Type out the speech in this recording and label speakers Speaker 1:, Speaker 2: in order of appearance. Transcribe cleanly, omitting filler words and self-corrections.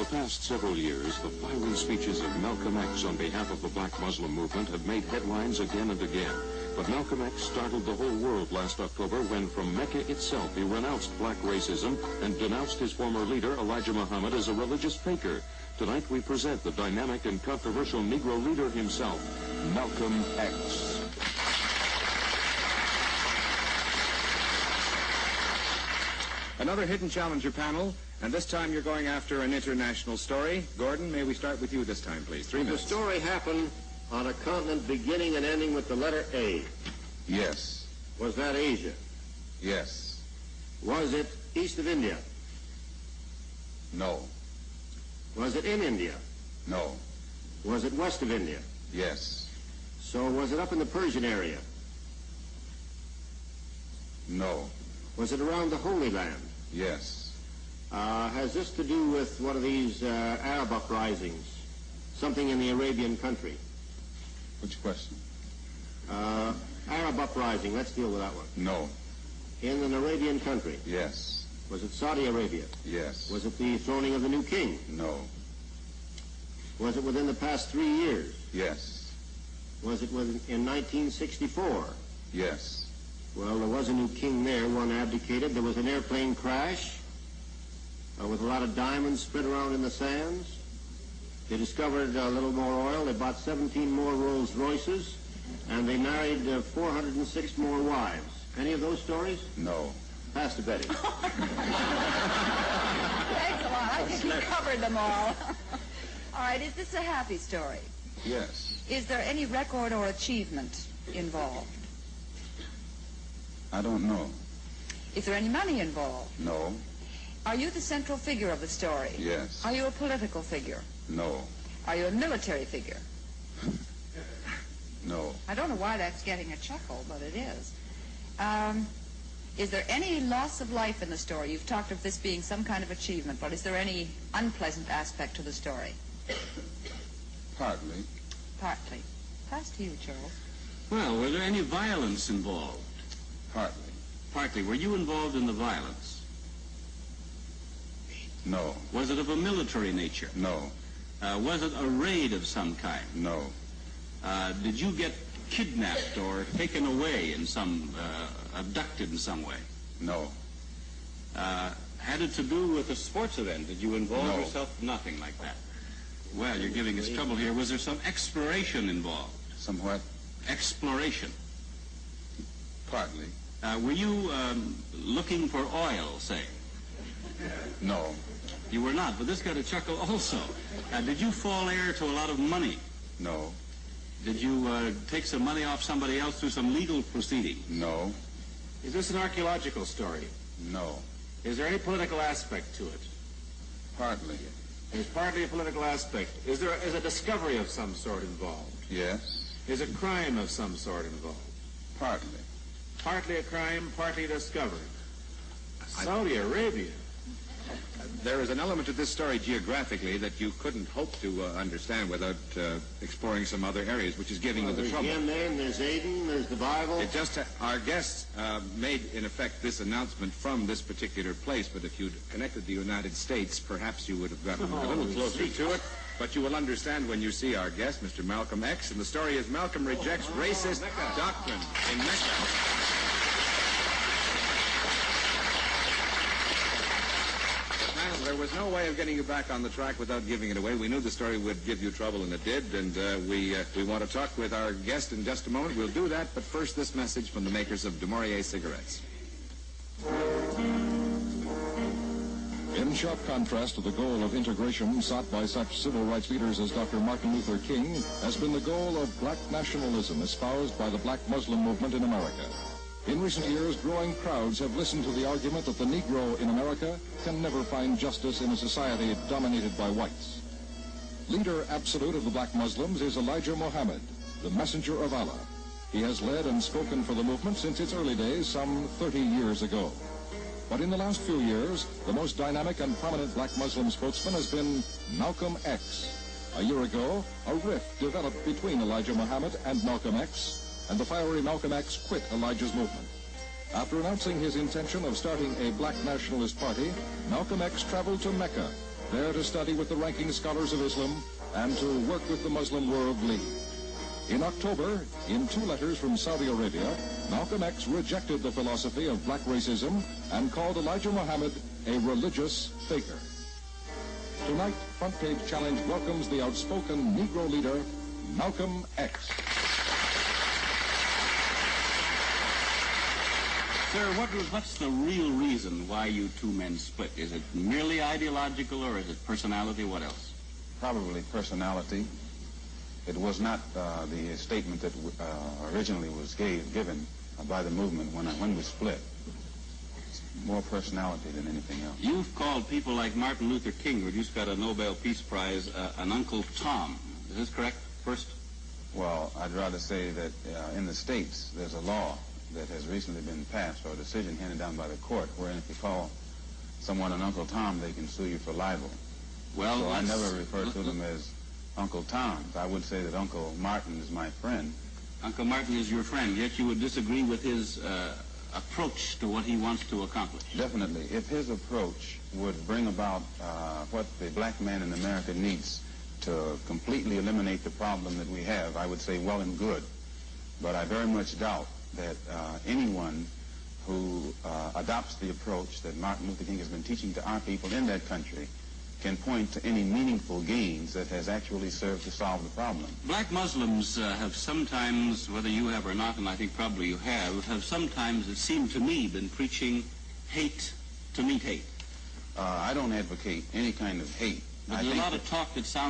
Speaker 1: the past several years, the fiery speeches of Malcolm X on behalf of the black Muslim movement have made headlines again and again. But Malcolm X startled the whole world last October when from Mecca itself he renounced black racism and denounced his former leader, Elijah Muhammad, as a religious faker. Tonight we present the dynamic and controversial Negro leader himself, Malcolm X.
Speaker 2: Another hidden challenger panel, and this time you're going after an international story. Gordon, may we start with you this time, please? 3 minutes.
Speaker 3: The story happened on a continent beginning and ending with the letter A.
Speaker 2: Yes.
Speaker 3: Was that Asia?
Speaker 2: Yes.
Speaker 3: Was it east of India?
Speaker 2: No.
Speaker 3: Was it in India?
Speaker 2: No.
Speaker 3: Was it west of India?
Speaker 2: Yes.
Speaker 3: So was it up in the Persian area?
Speaker 2: No.
Speaker 3: Was it around the Holy Land?
Speaker 2: Yes.
Speaker 3: Has this to do with one of these Arab uprisings? Something in the Arabian country?
Speaker 2: Which question?
Speaker 3: Arab uprising, let's deal with that one.
Speaker 2: No.
Speaker 3: In an Arabian country?
Speaker 2: Yes.
Speaker 3: Was it Saudi Arabia?
Speaker 2: Yes.
Speaker 3: Was it the throning of the new king?
Speaker 2: No.
Speaker 3: Was it within the past 3 years?
Speaker 2: Yes.
Speaker 3: Was it in 1964?
Speaker 2: Yes.
Speaker 3: Well, there was a new king there. One abdicated. There was an airplane crash with a lot of diamonds spread around in the sands. They discovered a little more oil. They bought 17 more Rolls Royces, and they married 406 more wives. Any of those stories?
Speaker 2: No.
Speaker 3: Pass to Betty.
Speaker 4: Thanks a lot. I think you covered them all. All right, is this a happy story?
Speaker 2: Yes.
Speaker 4: Is there any record or achievement involved?
Speaker 2: I don't know.
Speaker 4: Is there any money involved?
Speaker 2: No.
Speaker 4: Are you the central figure of the story?
Speaker 2: Yes.
Speaker 4: Are you a political figure?
Speaker 2: No.
Speaker 4: Are you a military figure?
Speaker 2: No.
Speaker 4: I don't know why that's getting a chuckle, but it is. Is there any loss of life in the story? You've talked of this being some kind of achievement, but is there any unpleasant aspect to the story?
Speaker 2: Partly.
Speaker 4: Partly. Pass to you, Charles.
Speaker 5: Well, were there any violence involved?
Speaker 2: Partly.
Speaker 5: Partly. Were you involved in the violence?
Speaker 2: No.
Speaker 5: Was it of a military nature?
Speaker 2: No.
Speaker 5: Was it a raid of some kind?
Speaker 2: No.
Speaker 5: Did you get kidnapped or taken away in some, abducted in some way?
Speaker 2: No.
Speaker 5: Had it to do with a sports event? Did you involve
Speaker 2: No.
Speaker 5: yourself? Nothing like that. Well, you're giving us trouble here. Was there some exploration involved?
Speaker 2: Somewhat.
Speaker 5: Exploration.
Speaker 2: Partly.
Speaker 5: Were you looking for oil, say?
Speaker 2: No.
Speaker 5: You were not, but this got a chuckle also. Did you fall heir to a lot of money?
Speaker 2: No.
Speaker 5: Did you take some money off somebody else through some legal proceedings?
Speaker 2: No.
Speaker 3: Is this an archaeological story?
Speaker 2: No.
Speaker 3: Is there any political aspect to it?
Speaker 2: Partly.
Speaker 3: There's partly a political aspect. Is a discovery of some sort involved?
Speaker 2: Yes.
Speaker 3: Is a crime of some sort involved?
Speaker 2: Partly.
Speaker 3: Partly a crime, partly a discovery. Saudi Arabia.
Speaker 2: There is an element to this story geographically that you couldn't hope to understand without exploring some other areas, which is giving you the trouble.
Speaker 3: There's Yemen, there's Aden, there's the Bible.
Speaker 2: It just, our guests made, in effect, this announcement from this particular place, but if you'd connected the United States, perhaps you would have gotten a little closer to it. But you will understand when you see our guest, Mr. Malcolm X, and the story is Malcolm rejects racist doctrine in Mecca. There was no way of getting you back on the track without giving it away. We knew the story would give you trouble, and it did, and we want to talk with our guest in just a moment. We'll do that, but first this message from the makers of Du Maurier cigarettes.
Speaker 6: In sharp contrast to the goal of integration sought by such civil rights leaders as Dr. Martin Luther King has been the goal of black nationalism espoused by the black Muslim movement in America. In recent years, growing crowds have listened to the argument that the Negro in America can never find justice in a society dominated by whites. Leader absolute of the black Muslims is Elijah Muhammad, the messenger of Allah. He has led and spoken for the movement since its early days, some 30 years ago. But in the last few years, the most dynamic and prominent black Muslim spokesman has been Malcolm X. A year ago, a rift developed between Elijah Muhammad and Malcolm X, and the fiery Malcolm X quit Elijah's movement. After announcing his intention of starting a black nationalist party, Malcolm X traveled to Mecca, there to study with the ranking scholars of Islam and to work with the Muslim World League. In October, in 2 letters from Saudi Arabia, Malcolm X rejected the philosophy of black racism and called Elijah Muhammad a religious faker. Tonight, Front Page Challenge welcomes the outspoken Negro leader, Malcolm X.
Speaker 5: Sir, what's the real reason why you two men split? Is it merely ideological, or is it personality? What else?
Speaker 2: Probably personality. It was not the statement that originally was given by the movement when we split. It's more personality than anything else.
Speaker 5: You've called people like Martin Luther King, who just got a Nobel Peace Prize, an Uncle Tom. Is this correct, first?
Speaker 2: Well, I'd rather say that in the States, there's a law that has recently been passed, or a decision handed down by the court, wherein if you call someone an Uncle Tom, they can sue you for libel.
Speaker 5: Well,
Speaker 2: so I never refer to them as Uncle Toms. I would say that Uncle Martin is my friend.
Speaker 5: Uncle Martin is your friend, yet you would disagree with his approach to what he wants to accomplish.
Speaker 2: Definitely. If his approach would bring about what the black man in America needs to completely eliminate the problem that we have, I would say well and good. But I very much doubt that anyone who adopts the approach that Martin Luther King has been teaching to our people in that country can point to any meaningful gains that has actually served to solve the problem.
Speaker 5: Black Muslims have sometimes, whether you have or not, and I think probably you have sometimes, it seemed to me, been preaching hate to meet hate.
Speaker 2: I don't advocate any kind of hate.
Speaker 5: But there's a lot of talk that sounds